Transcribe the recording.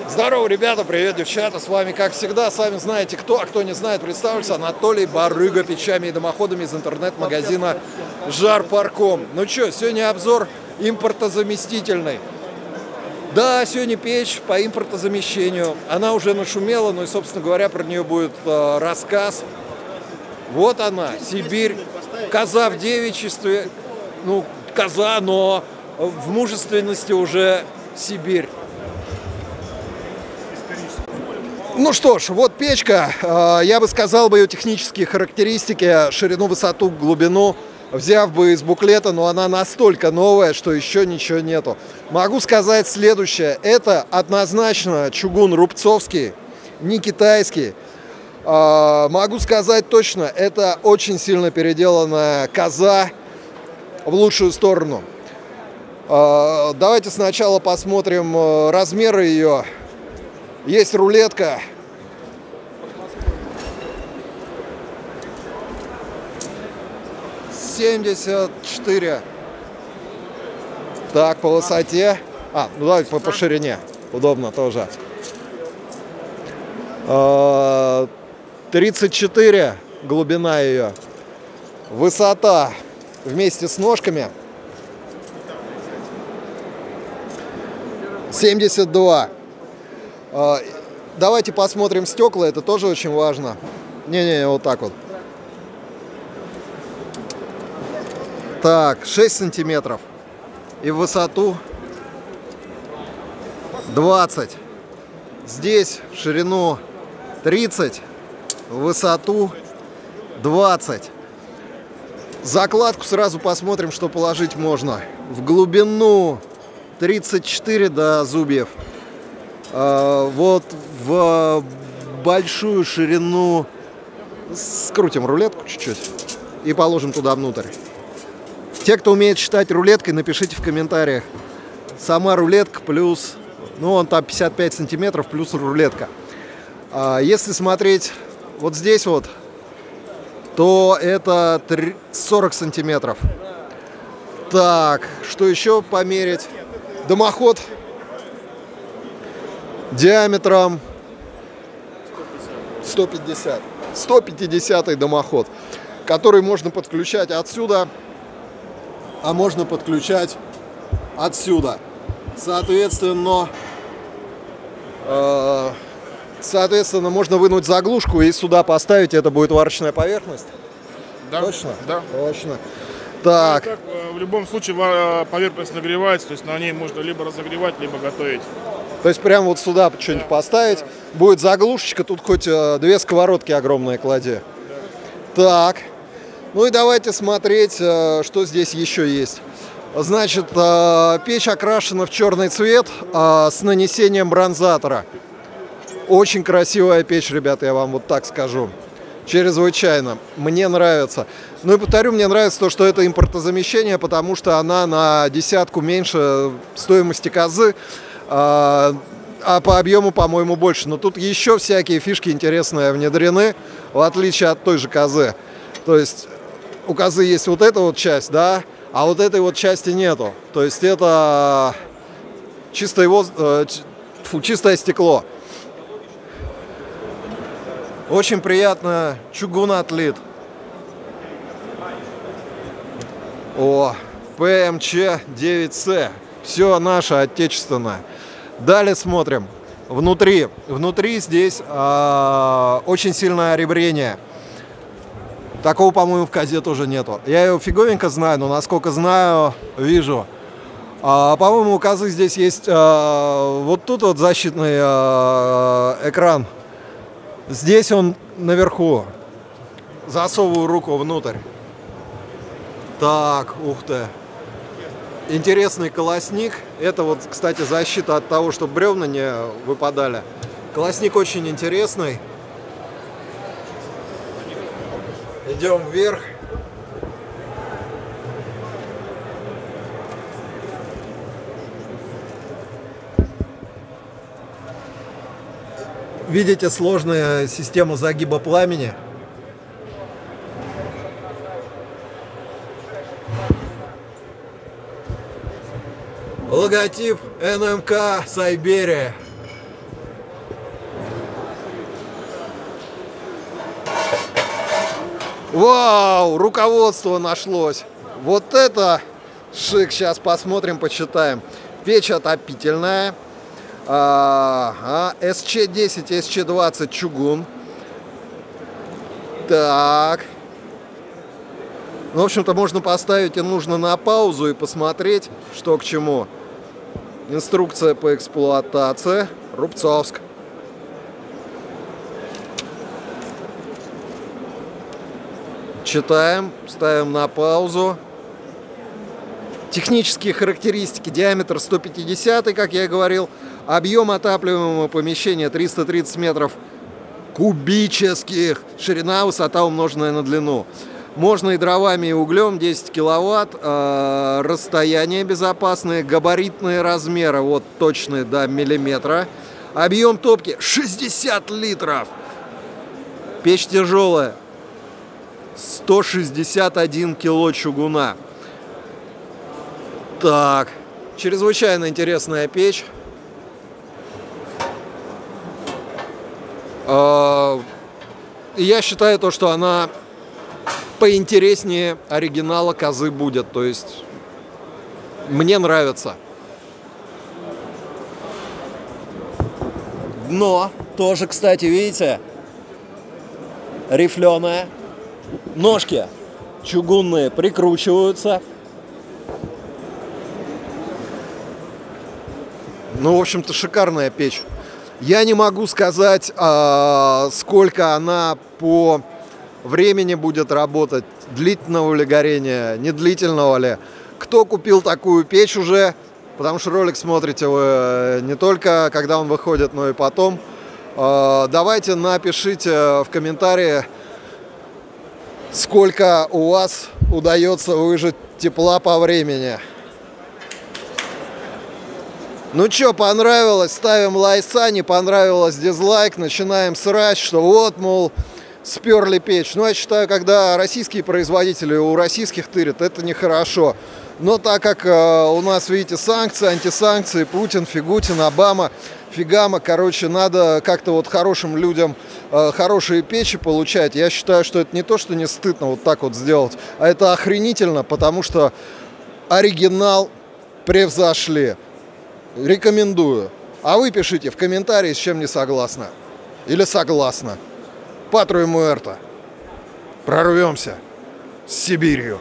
Здорово, ребята, привет, девчата, с вами, как всегда, сами знаете кто, а кто не знает, представился Анатолий Барыга, печами и дымоходами из интернет-магазина Жарпарком. Ну что, сегодня обзор импортозаместительный. Да, сегодня печь по импортозамещению, она уже нашумела, ну и, собственно говоря, про нее будет рассказ. Вот она, Сибирь, коза в девичестве, ну, коза, но в мужественности уже Сибирь. Ну что ж, вот печка, я бы сказал бы ее технические характеристики, ширину, высоту, глубину, взяв бы из буклета, но она настолько новая, что еще ничего нету. Могу сказать следующее, это однозначно чугун рубцовский, не китайский. Могу сказать точно, это очень сильно переделанная коза в лучшую сторону. Давайте сначала посмотрим размеры ее. Есть рулетка. «74». Так, по высоте. Ну давайте по ширине. Удобно тоже. 34 глубина ее. Высота вместе с ножками 72. Давайте посмотрим стекла, это тоже очень важно. Не-не, вот так вот. Так, 6 сантиметров. И в высоту 20. Здесь в ширину 30, в высоту 20. Закладку сразу посмотрим, что положить можно. В глубину 34 до зубьев. Вот в большую ширину скрутим рулетку чуть-чуть и положим туда внутрь. Те, кто умеет считать рулеткой, напишите в комментариях. Сама рулетка плюс, ну, он там 55 сантиметров плюс рулетка. Если смотреть вот здесь вот, то это 40 сантиметров. Так, что еще померить? Дымоход диаметром 150. 150-й дымоход, который можно подключать отсюда, а можно подключать отсюда. Соответственно, можно вынуть заглушку и сюда поставить, это будет варочная поверхность. Да. Точно? Да. Точно. Так. Так, в любом случае поверхность нагревается, то есть на ней можно либо разогревать, либо готовить. То есть прямо вот сюда что-нибудь поставить. Будет заглушечка, тут хоть 2 сковородки огромные клади. Так. Ну и давайте смотреть, что здесь еще есть. Значит, печь окрашена в черный цвет с нанесением бронзатора. Очень красивая печь, ребята, я вам вот так скажу. Чрезвычайно. Мне нравится. Ну и повторю, мне нравится то, что это импортозамещение, потому что она на десятку меньше стоимости козы, а по объему, по-моему, больше. Но тут еще всякие фишки интересные внедрены, в отличие от той же козы. То есть у козы есть вот эта вот часть, да, а вот этой вот части нету. То есть это чистое стекло. Очень приятно, чугун отлит. О, ПМЧ 9С. Все наше, отечественное. Далее смотрим. Внутри здесь очень сильное ребрение. Такого, по-моему, в козе тоже нету. Я ее фиговенько знаю, но насколько знаю, вижу. По-моему, у козы здесь есть вот тут вот защитный экран. Здесь он наверху. Засовываю руку внутрь. Так, ух ты. Интересный колосник. Это вот, кстати, защита от того, чтобы бревна не выпадали. Колосник очень интересный. Идем вверх. Видите, сложная система загиба пламени. Логотип НМК Сайберия. Вау, руководство нашлось. Вот это шик. Сейчас посмотрим, почитаем. Печь отопительная. СЧ-10, СЧ-20 чугун. Так. Ну, в общем-то, можно поставить и нужно на паузу и посмотреть, что к чему. Инструкция по эксплуатации. Рубцовск. Читаем, ставим на паузу. Технические характеристики. Диаметр 150, как я и говорил. Объем отапливаемого помещения 330 метров кубических. Ширина, высота, умноженная на длину. Можно и дровами, и углем. 10 киловатт. Расстояние безопасное. Габаритные размеры. Вот точные до миллиметра. Объем топки 60 литров. Печь тяжелая. 161 кило чугуна. Так. Чрезвычайно интересная печь. Я считаю то, что она поинтереснее оригинала козы будет. То есть мне нравится. Дно тоже, кстати, видите, рифленое. Ножки чугунные прикручиваются. Ну, в общем-то, шикарная печь. Я не могу сказать, сколько она по времени будет работать. Длительного ли горения, не длительного ли. Кто купил такую печь уже, потому что ролик смотрите вы не только когда он выходит, но и потом. Давайте напишите в комментарии, сколько у вас удается выжать тепла по времени. Ну что, понравилось? Ставим лайса, не понравилось — дизлайк. Начинаем срать, что вот, мол, сперли печь. Ну, я считаю, когда российские производители у российских тырят, это нехорошо. Но так как у нас, видите, санкции, антисанкции, Путин, Фигутин, Обама, Фигама, короче, надо как-то вот хорошим людям хорошие печи получать. Я считаю, что это не то, что не стыдно вот так вот сделать, а это охренительно, потому что оригинал превзошли. Рекомендую. А вы пишите в комментарии, с чем не согласны. Или согласна. Патру и Муэрто. Прорвемся с Сибирью.